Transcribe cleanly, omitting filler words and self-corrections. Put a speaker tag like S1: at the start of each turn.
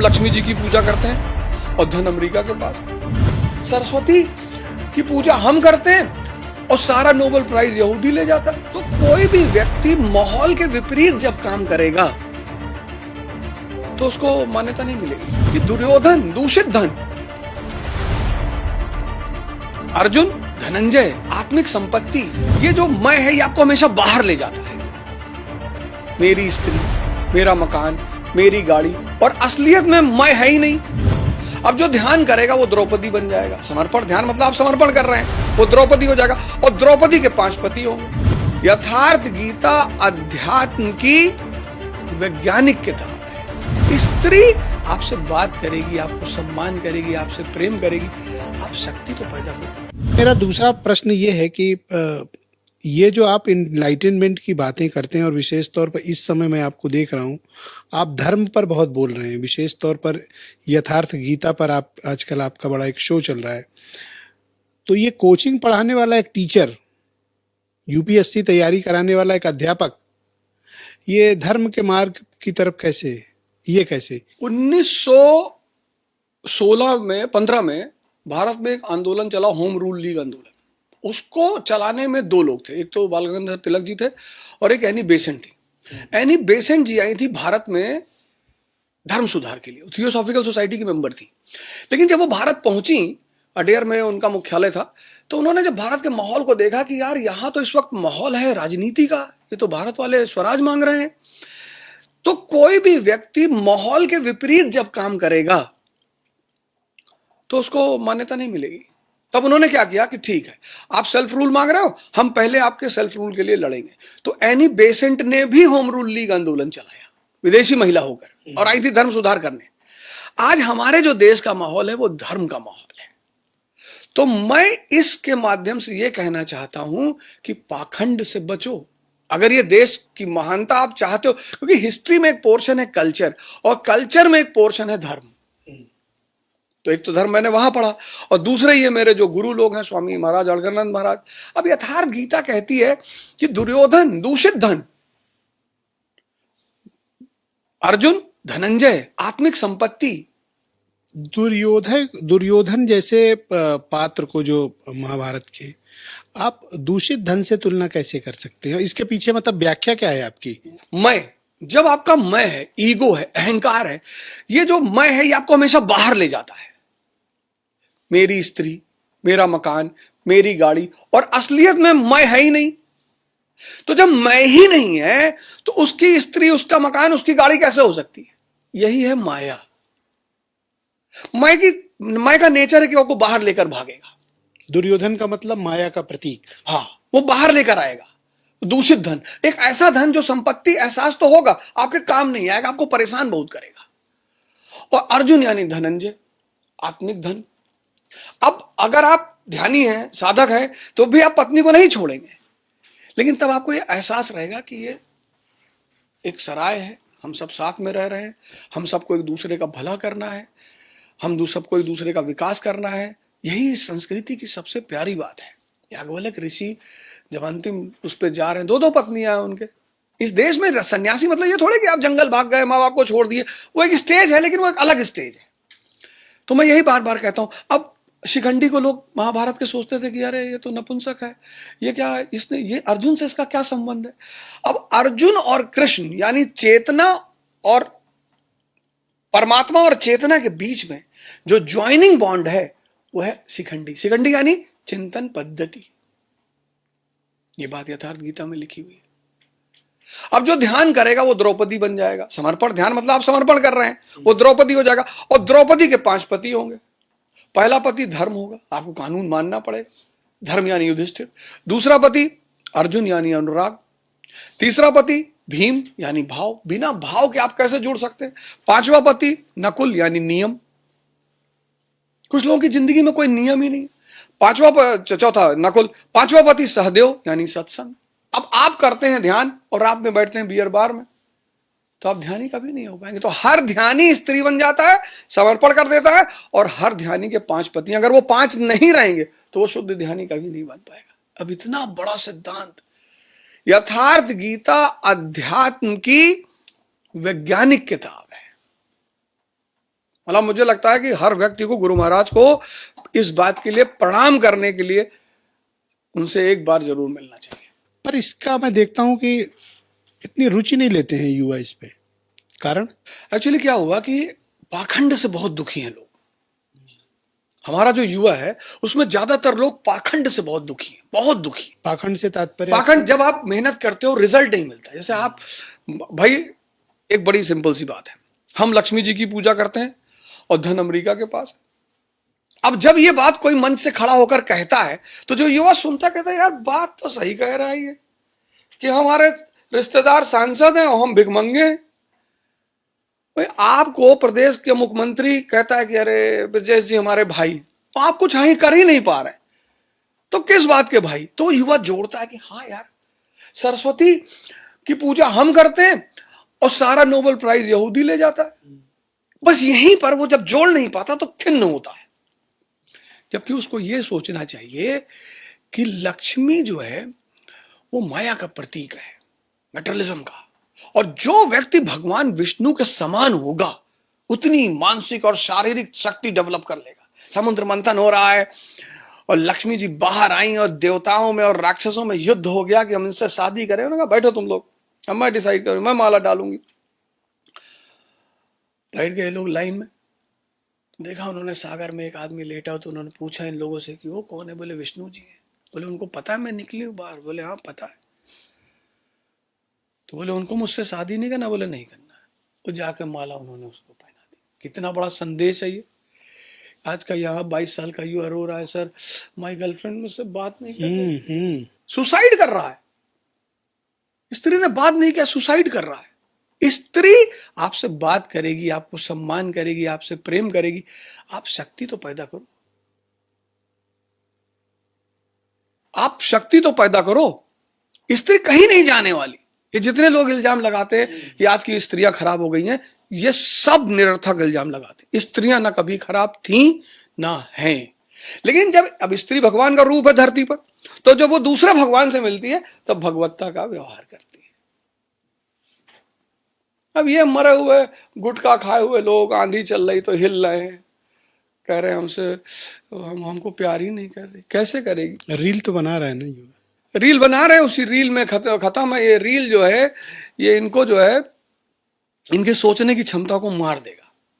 S1: लक्ष्मी जी की पूजा करते हैं और धन अमेरिका के पास है। सरस्वती की पूजा हम करते हैं और सारा नोबेल प्राइज यहूदी ले जाता है। तो कोई भी व्यक्ति माहौल के विपरीत जब काम करेगा तो उसको मान्यता नहीं मिलेगी। कि दुर्योधन दूषित धन, अर्जुन धनंजय आत्मिक संपत्ति, ये जो मैं है ये आपको हमेशा बाहर ले जाता है। मेरी स्त्री, मेरा मकान, मेरी गाड़ी, और असलियत में मैं है ही नहीं। अब जो ध्यान करेगा वो द्रौपदी बन जाएगा। समर्पण ध्यान मतलब आप समर्पण कर रहे हैं, वो द्रौपदी हो जाएगा और द्रौपदी के 5 पति होंगे। यथार्थ गीता अध्यात्म की वैज्ञानिक किताब है। स्त्री आपसे बात करेगी, आपको सम्मान करेगी, आपसे प्रेम करेगी, आप शक्ति तो पैदा करोगे।
S2: मेरा दूसरा प्रश्न ये है कि ये जो आप इनलाइटनमेंट की बातें करते हैं और विशेष तौर पर इस समय मैं आपको देख रहा हूँ आप धर्म पर बहुत बोल रहे हैं, विशेष तौर पर यथार्थ गीता पर आप आजकल आपका बड़ा एक शो चल रहा है। तो ये कोचिंग पढ़ाने वाला एक टीचर, यूपीएससी तैयारी कराने वाला एक अध्यापक, ये धर्म के मार्ग की तरफ कैसे, ये कैसे?
S1: 1916 में 15 में भारत में एक आंदोलन चला, होम रूल लीग आंदोलन। उसको चलाने में 2 लोग थे, एक तो बाल गंगाधर तिलक जी थे और एक एनी बेसेंट थी। एनी बेसेंट जी आई थी भारत में धर्म सुधार के लिए, थियोसॉफिकल सोसाइटी की मेंबर थी। लेकिन जब वो भारत पहुंची, अडेयर में उनका मुख्यालय था, तो उन्होंने जब भारत के माहौल को देखा कि यार यहाँ तो इस वक्त माहौल है राजनीति का, ये तो भारत वाले स्वराज मांग रहे हैं। तो कोई भी व्यक्ति माहौल के विपरीत जब काम करेगा तो उसको मान्यता नहीं मिलेगी। तब उन्होंने क्या किया कि ठीक है, आप सेल्फ रूल मांग रहे हो, हम पहले आपके सेल्फ रूल के लिए लड़ेंगे। तो एनी बेसेंट ने भी होम रूल लीग आंदोलन चलाया, विदेशी महिला होकर, और आई थी धर्म सुधार करने। आज हमारे जो देश का माहौल है वो धर्म का माहौल है। तो मैं इसके माध्यम से यह कहना चाहता हूं कि पाखंड से बचो। अगर ये देश की महानता आप चाहते हो, क्योंकि हिस्ट्री में एक पोर्शन है कल्चर, और कल्चर में एक पोर्शन है धर्म। तो एक तो धर्म मैंने वहां पढ़ा, और दूसरे ये मेरे जो गुरु लोग हैं, स्वामी महाराज अड़गड़ानंद महाराज। अब यथार्थ गीता कहती है कि दुर्योधन दूषित धन, अर्जुन धनंजय आत्मिक संपत्ति।
S2: दुर्योधन जैसे पात्र को जो महाभारत के आप दूषित धन से तुलना कैसे कर सकते हैं? इसके पीछे मतलब व्याख्या क्या है आपकी?
S1: मैं, जब आपका मैं है, ईगो है, अहंकार है, ये जो मैं है ये आपको हमेशा बाहर ले जाता है। मेरी स्त्री, मेरा मकान, मेरी गाड़ी, और असलियत में मैं है ही नहीं। तो जब मैं ही नहीं है तो उसकी स्त्री, उसका मकान, उसकी गाड़ी कैसे हो सकती है? यही है माया। मैं का नेचर है कि वो बाहर लेकर भागेगा।
S2: दुर्योधन का मतलब माया का प्रतीक।
S1: हाँ, वो बाहर लेकर आएगा दूषित धन, एक ऐसा धन जो संपत्ति एहसास तो होगा, आपके काम नहीं आएगा, आपको परेशान बहुत करेगा। और अर्जुन यानी धनंजय, आत्मिक धन। अब अगर आप ध्यानी हैं, साधक हैं, तो भी आप पत्नी को नहीं छोड़ेंगे, लेकिन तब आपको यह एहसास रहेगा कि ये एक सराय है, हम सब साथ में रह रहे हैं, हम सबको एक दूसरे का भला करना है, हम सबको एक दूसरे का विकास करना है। यही इस संस्कृति की सबसे प्यारी बात है। याज्ञवल्क्य ऋषि जब अंतिम उस पर जा रहे हैं, 2 पत्नियां हैं उनके। इस देश में सन्यासी मतलब ये थोड़े कि आप जंगल भाग गए, माँ बाप को छोड़ दिए, वो एक स्टेज है, लेकिन वो एक अलग स्टेज है। तो मैं यही बार बार कहता हूं। अब शिखंडी को लोग महाभारत के सोचते थे कि अरे ये तो नपुंसक है, ये क्या, इसने, ये अर्जुन से इसका क्या संबंध है? अब अर्जुन और कृष्ण यानी चेतना और परमात्मा और चेतना के बीच में जो ज्वाइनिंग बॉन्ड है वो है शिखंडी। शिखंडी यानी चिंतन पद्धति। ये बात यथार्थ गीता में लिखी हुई है। अब जो ध्यान करेगा वो द्रौपदी बन जाएगा। समर्पण ध्यान मतलब आप समर्पण कर रहे हैं, वो द्रौपदी हो जाएगा और द्रौपदी के 5 पति होंगे। पहला पति धर्म होगा, आपको कानून मानना पड़ेगा, धर्म यानी युधिष्ठिर। दूसरा पति अर्जुन यानी अनुराग। तीसरा पति भीम यानी भाव, बिना भाव के आप कैसे जुड़ सकते हैं। 5वां पति नकुल यानी नियम। कुछ लोगों की जिंदगी में कोई नियम ही नहीं। चौथा नकुल। 5वां पति सहदेव यानी सत्संग। अब आप करते हैं ध्यान और रात में बैठते हैं बियर बार में, तो आप ध्यानी कभी नहीं हो पाएंगे। तो हर ध्यानी स्त्री बन जाता है, समर्पण कर देता है, और हर ध्यानी के 5 पति। अगर वो 5 नहीं रहेंगे तो वो शुद्ध ध्यानी कभी नहीं बन पाएगा। अब इतना बड़ा सिद्धांत, यथार्थ गीता अध्यात्म की वैज्ञानिक किताब है। मतलब मुझे लगता है कि हर व्यक्ति को गुरु महाराज को इस बात के लिए प्रणाम करने के लिए उनसे एक बार जरूर मिलना चाहिए।
S2: पर इसका मैं देखता हूं कि इतनी रुचि नहीं लेते हैं युवा इस पे, कारण
S1: एक्चुअली क्या हुआ कि पाखंड से बहुत दुखी हैं लोग। हमारा जो युवा है उसमें ज्यादातर लोग पाखंड से बहुत दुखी हैं, बहुत दुखी।
S2: पाखंड से तात्पर्य
S1: पाखंड, जब आप मेहनत करते हो रिजल्ट नहीं मिलता। जैसे आप, भाई एक बड़ी सिंपल सी बात है, हम लक्ष्मी जी की पूजा करते हैं और धन अमेरिका के पास है। अब जब ये बात कोई मंच से खड़ा होकर कहता है तो जो युवा सुनता कहता है यार बात तो सही कह रहा है ये, कि हमारे रिश्तेदार सांसद हैं और हम भिखमंगे हैं। भाई आपको प्रदेश के मुख्यमंत्री कहता है कि अरे ब्रजेश जी हमारे भाई, तो आप कुछ ही कर ही नहीं पा रहे, तो किस बात के भाई? तो युवा जोड़ता है कि हाँ यार, सरस्वती की पूजा हम करते हैं और सारा नोबेल प्राइज यहूदी ले जाता है। बस यहीं पर वो जब जोड़ नहीं पाता तो खिन्न होता है। जबकि उसको ये सोचना चाहिए कि लक्ष्मी जो है वो माया का प्रतीक है, मेटरलिज्म का, और जो व्यक्ति भगवान विष्णु के समान होगा उतनी मानसिक और शारीरिक शक्ति डेवलप कर लेगा। समुद्र मंथन हो रहा है और लक्ष्मी जी बाहर आई और देवताओं में और राक्षसों में युद्ध हो गया कि हम इनसे शादी करें। उन्होंने कहा बैठो तुम लोग, अब मैं डिसाइड करूं, मैं माला डालूंगी। बैठ गए लोग लाइन में, देखा उन्होंने सागर में एक आदमी लेटा, तो उन्होंने पूछा इन लोगों से कि वो कौन है? बोले विष्णु जी हैं। बोले उनको पता है मैं निकली हूं बाहर? बोले हाँ पता है। तो बोले उनको मुझसे शादी नहीं करना? बोले नहीं करना है। वो जाकर माला उन्होंने उसको पहना दी। कितना बड़ा संदेश है ये। आज का यहाँ 22 साल का युवा रो रहा है, सर माई गर्लफ्रेंड मुझसे बात नहीं कर रही, सुसाइड कर रहा है। स्त्री ने बात नहीं किया, सुसाइड कर रहा है। स्त्री आपसे बात करेगी, आपको सम्मान करेगी, आपसे प्रेम करेगी, आप शक्ति तो पैदा करो, आप शक्ति तो पैदा करो। स्त्री कहीं नहीं जाने वाली। ये जितने लोग इल्जाम लगाते हैं कि आज की स्त्रियां खराब हो गई हैं, ये सब निरर्थक इल्जाम लगाते। स्त्रियां ना कभी खराब थीं ना हैं, लेकिन जब अब स्त्री भगवान का रूप है धरती पर, तो जब वो दूसरे भगवान से मिलती है तब भगवत्ता का व्यवहार करती है। अब ये मरे हुए गुटखा खाए हुए लोग, आंधी चल रही तो हिल रहे हैं, कह रहे हैं हमसे हमको प्यार ही नहीं कर रही। कैसे करेगी?
S2: रील तो बना रहा है ना युवा,
S1: रील बना रहे हैं, उसी रील में खत्म है। ये रील जो है ये इनको जो है इनके सोचने की क्षमता को मार देगा।